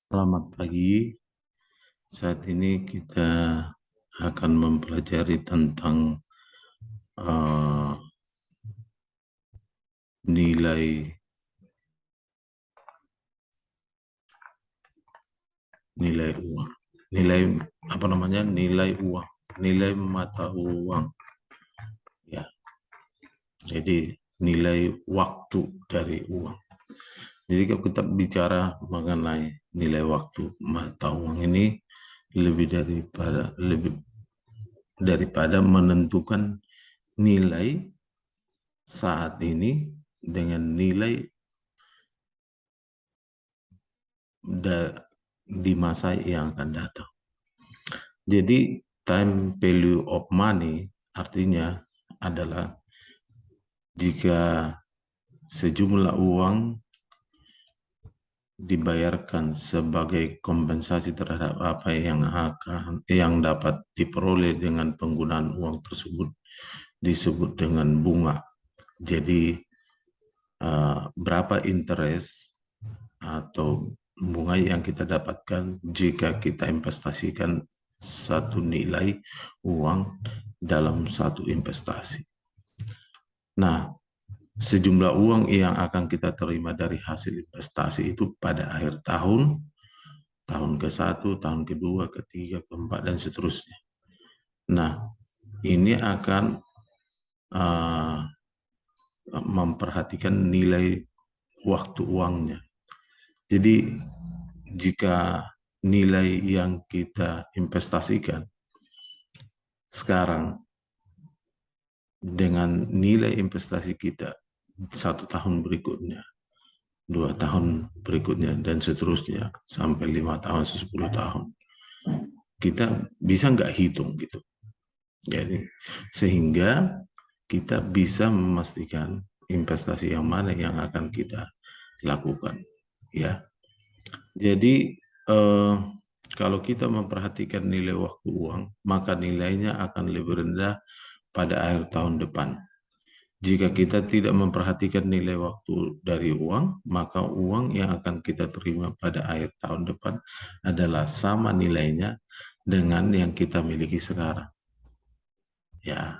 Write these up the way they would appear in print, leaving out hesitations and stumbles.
Selamat pagi. Saat ini kita akan mempelajari tentang uh, nilai nilai uang. Nilai apa namanya? Nilai uang, nilai mata uang. Ya, jadi nilai waktu dari uang. Jadi kalau kita bicara mengenai nilai waktu mata uang ini lebih daripada menentukan nilai saat ini dengan nilai di masa yang akan datang. Jadi time value of money artinya adalah jika sejumlah uang dibayarkan sebagai kompensasi terhadap apa yang dapat diperoleh dengan penggunaan uang tersebut disebut dengan bunga. Jadi berapa interest atau bunga yang kita dapatkan jika kita investasikan satu nilai uang dalam satu investasi. Nah, sejumlah uang yang akan kita terima dari hasil investasi itu pada akhir tahun, tahun ke-1, tahun kedua, ketiga, keempat, dan seterusnya. Nah, ini akan memperhatikan nilai waktu uangnya. Jadi, jika nilai yang kita investasikan sekarang dengan nilai investasi kita 1 tahun berikutnya, 2 tahun berikutnya, dan seterusnya sampai 5 tahun, 10 tahun, kita bisa nggak hitung gitu. Jadi sehingga kita bisa memastikan investasi yang mana yang akan kita lakukan, ya. Jadi kalau kita memperhatikan nilai waktu uang, maka nilainya akan lebih rendah pada akhir tahun depan. Jika kita tidak memperhatikan nilai waktu dari uang, maka uang yang akan kita terima pada akhir tahun depan adalah sama nilainya dengan yang kita miliki sekarang. Ya,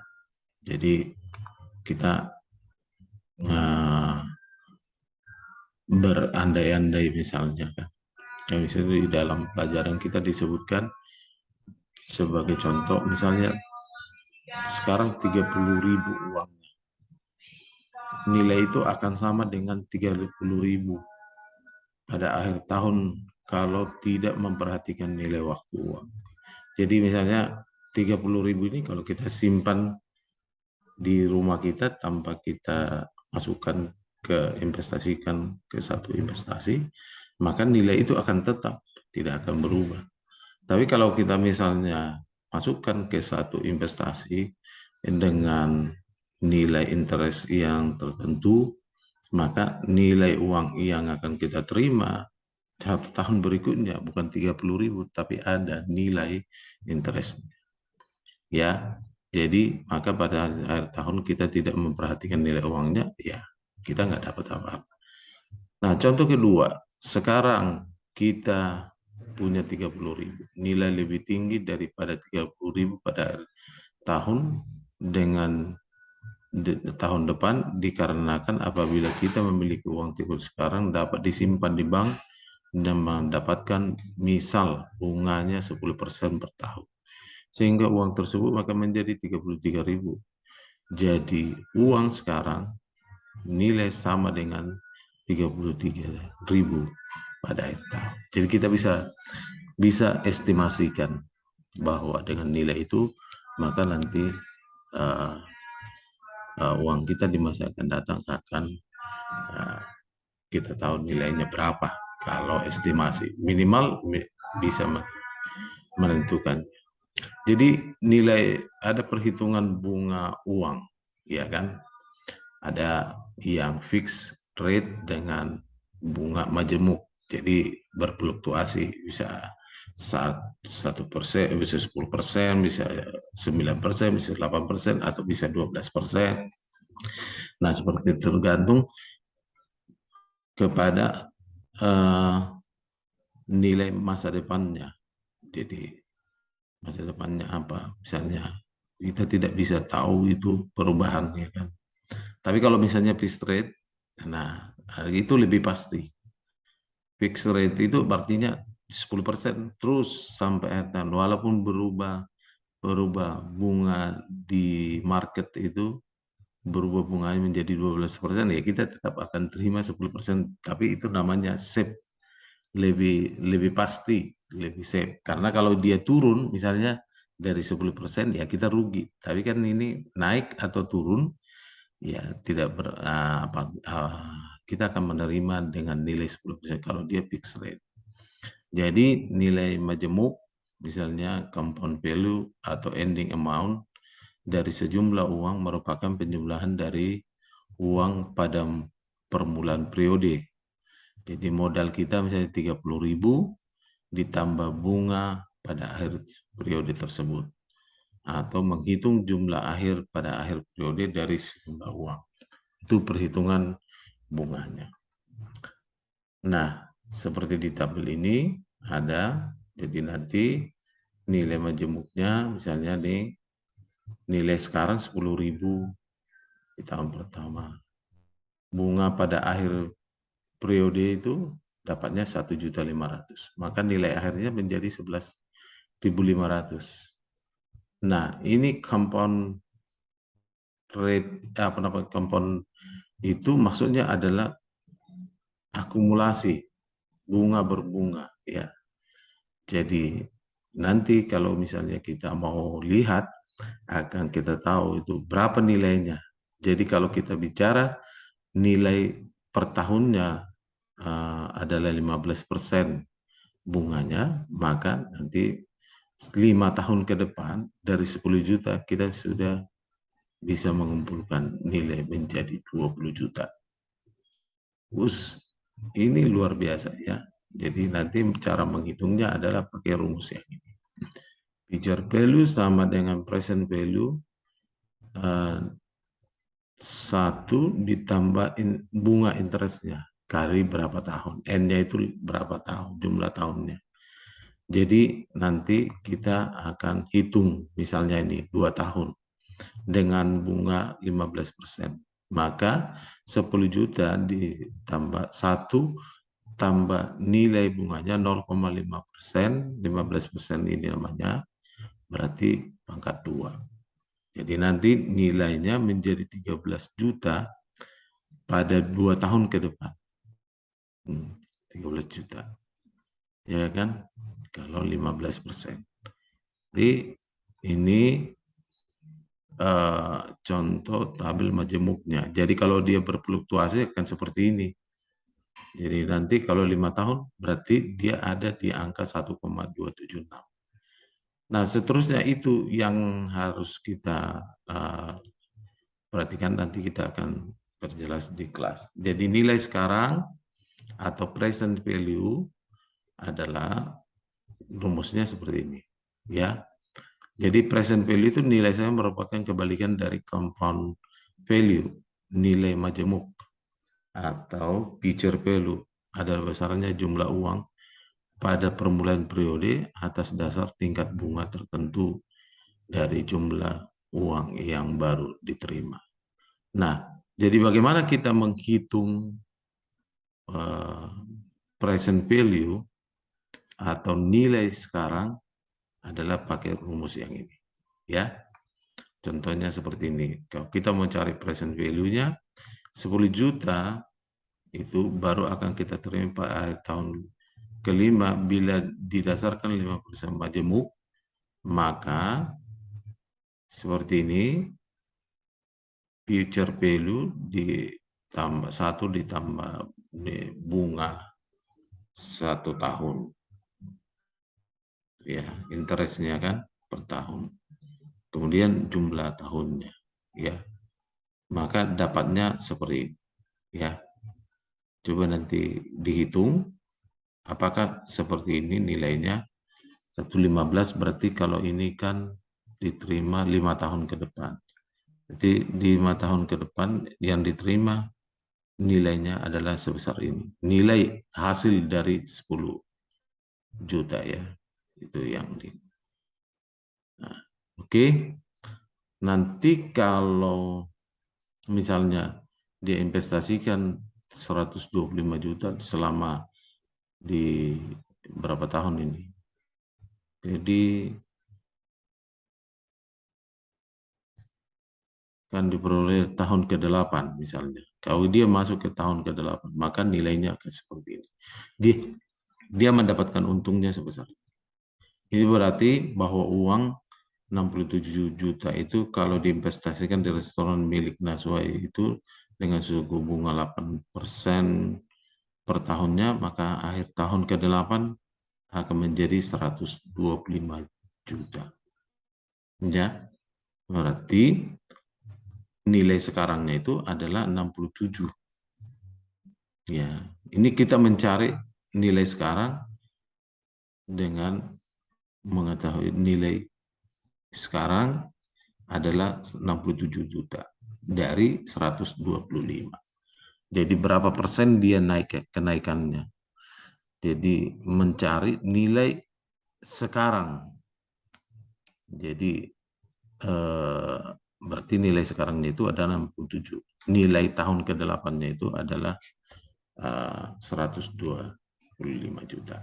jadi kita berandai-andai misalnya kan. Misalnya di dalam pelajaran kita disebutkan sebagai contoh, misalnya sekarang 30.000 uang. Nilai itu akan sama dengan 30.000 pada akhir tahun kalau tidak memperhatikan nilai waktu uang. Jadi misalnya 30.000 ini kalau kita simpan di rumah kita tanpa kita masukkan investasikan ke satu investasi, maka nilai itu akan tetap, tidak akan berubah. Tapi kalau kita misalnya masukkan ke satu investasi dengan nilai interest yang tertentu, maka nilai uang yang akan kita terima 1 tahun berikutnya bukan 30.000, tapi ada nilai interest. Ya, jadi maka pada akhir tahun kita tidak memperhatikan nilai uangnya, ya kita nggak dapat apa-apa. Nah, contoh kedua, sekarang kita punya 30.000, nilai lebih tinggi daripada 30.000 pada akhir tahun dengan tahun depan dikarenakan apabila kita memiliki uang sekarang dapat disimpan di bank dan mendapatkan misal bunganya 10% per tahun. Sehingga uang tersebut maka menjadi 33.000. Jadi uang sekarang nilai sama dengan 33.000 pada akhir tahun. Jadi kita bisa estimasikan bahwa dengan nilai itu maka nanti uang kita di masa akan datang akan kita tahu nilainya berapa. Kalau estimasi minimal bisa menentukan. Jadi nilai ada perhitungan bunga uang, ya kan? Ada yang fixed rate dengan bunga majemuk. Jadi berfluktuasi, bisa 1%, bisa 10%, bisa 9%, bisa 8%, atau bisa 12%. Nah, seperti tergantung kepada nilai masa depannya. Jadi masa depannya apa? Misalnya kita tidak bisa tahu itu perubahan ya kan. Tapi kalau misalnya fixed rate, nah itu lebih pasti. Fixed rate itu artinya 10% terus sampai akhir tahun. Walaupun berubah bunga di market itu, berubah bunganya menjadi 12%, ya kita tetap akan terima 10%. Tapi itu namanya safe, lebih lebih pasti, lebih safe. Karena kalau dia turun misalnya dari 10%, ya kita rugi. Tapi kan ini naik atau turun, ya tidak kita akan menerima dengan nilai 10% kalau dia fixed rate. Jadi nilai majemuk misalnya compound value atau ending amount dari sejumlah uang merupakan penjumlahan dari uang pada permulaan periode. Jadi modal kita misalnya 30.000 ditambah bunga pada akhir periode tersebut, atau menghitung jumlah akhir pada akhir periode dari sejumlah uang. Itu perhitungan bunganya. Nah, seperti di tabel ini ada, jadi nanti nilai majemuknya misalnya nih, nilai sekarang 10.000 di tahun pertama. Bunga pada akhir periode itu dapatnya 1.500.000. Maka nilai akhirnya menjadi 11.500. Nah, ini compound rate, compound itu maksudnya adalah akumulasi bunga berbunga ya. Jadi nanti kalau misalnya kita mau lihat, akan kita tahu itu berapa nilainya. Jadi kalau kita bicara nilai per tahunnya adalah 15% bunganya, maka nanti 5 tahun ke depan dari 10 juta kita sudah bisa mengumpulkan nilai menjadi 20 juta. Ini luar biasa ya. Jadi nanti cara menghitungnya adalah pakai rumus yang ini. Future value sama dengan present value, 1 ditambah bunga interestnya kali berapa tahun. N-nya itu berapa tahun, jumlah tahunnya. Jadi nanti kita akan hitung misalnya ini 2 tahun dengan bunga 15%. Maka 10 juta ditambah 1 tambah nilai bunganya 0,5%, 15% ini namanya, berarti pangkat 2. Jadi nanti nilainya menjadi 13 juta pada 2 tahun ke depan. 13 juta. Ya kan? Kalau 15%. Jadi ini contoh tabel majemuknya. Jadi kalau dia berfluktuasi akan seperti ini. Jadi nanti kalau 5 tahun berarti dia ada di angka 1,276. Nah, seterusnya itu yang harus kita perhatikan, nanti kita akan perjelas di kelas. Jadi nilai sekarang atau present value adalah rumusnya seperti ini, ya. Jadi present value itu nilai saya merupakan kebalikan dari compound value, nilai majemuk, atau future value adalah besarnya jumlah uang pada permulaan periode atas dasar tingkat bunga tertentu dari jumlah uang yang baru diterima. Nah, jadi bagaimana kita menghitung present value atau nilai sekarang adalah pakai rumus yang ini, ya. Contohnya seperti ini. Kalau kita mau cari present value-nya, 10 juta itu baru akan kita terima pada akhir tahun kelima bila didasarkan 5% majemuk, maka seperti ini, future value ditambah 1 ditambah bunga 1 tahun, ya, interestnya kan per tahun. Kemudian jumlah tahunnya, ya, maka dapatnya seperti ini, ya. Coba nanti dihitung apakah seperti ini nilainya. 115 berarti kalau ini kan diterima 5 tahun ke depan. Jadi 5 tahun ke depan yang diterima nilainya adalah sebesar ini. Nilai hasil dari 10 juta ya. Itu yang di. Nah, oke. Nanti kalau misalnya dia investasikan 125 juta selama di berapa tahun ini. Jadi kan diperoleh tahun ke-8 misalnya. Kalau dia masuk ke tahun ke-8, maka nilainya akan seperti ini. Dia, dia mendapatkan untungnya sebesar ini. Ini berarti bahwa uang 67 juta itu kalau diinvestasikan di restoran milik Naswa itu dengan suku bunga 8% per tahunnya, maka akhir tahun ke-8 akan menjadi 125 juta. Ya, berarti nilai sekarangnya itu adalah 67. Ya, ini kita mencari nilai sekarang dengan mengetahui nilai sekarang adalah 67 juta dari 125. Jadi berapa persen dia naik kenaikannya? Jadi mencari nilai sekarang. Jadi berarti nilai sekarangnya itu ada 67. Nilai tahun ke-8-nya itu adalah 125 juta.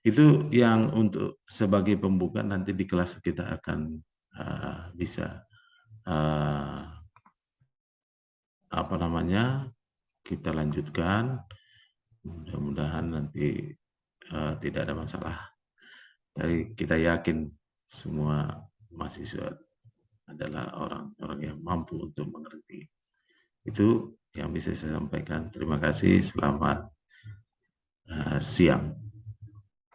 Itu yang untuk sebagai pembuka, nanti di kelas kita akan bisa apa namanya, kita lanjutkan. Mudah-mudahan nanti tidak ada masalah. Tapi kita yakin semua mahasiswa adalah orang-orang yang mampu untuk mengerti. Itu yang bisa saya sampaikan. Terima kasih. Selamat siang.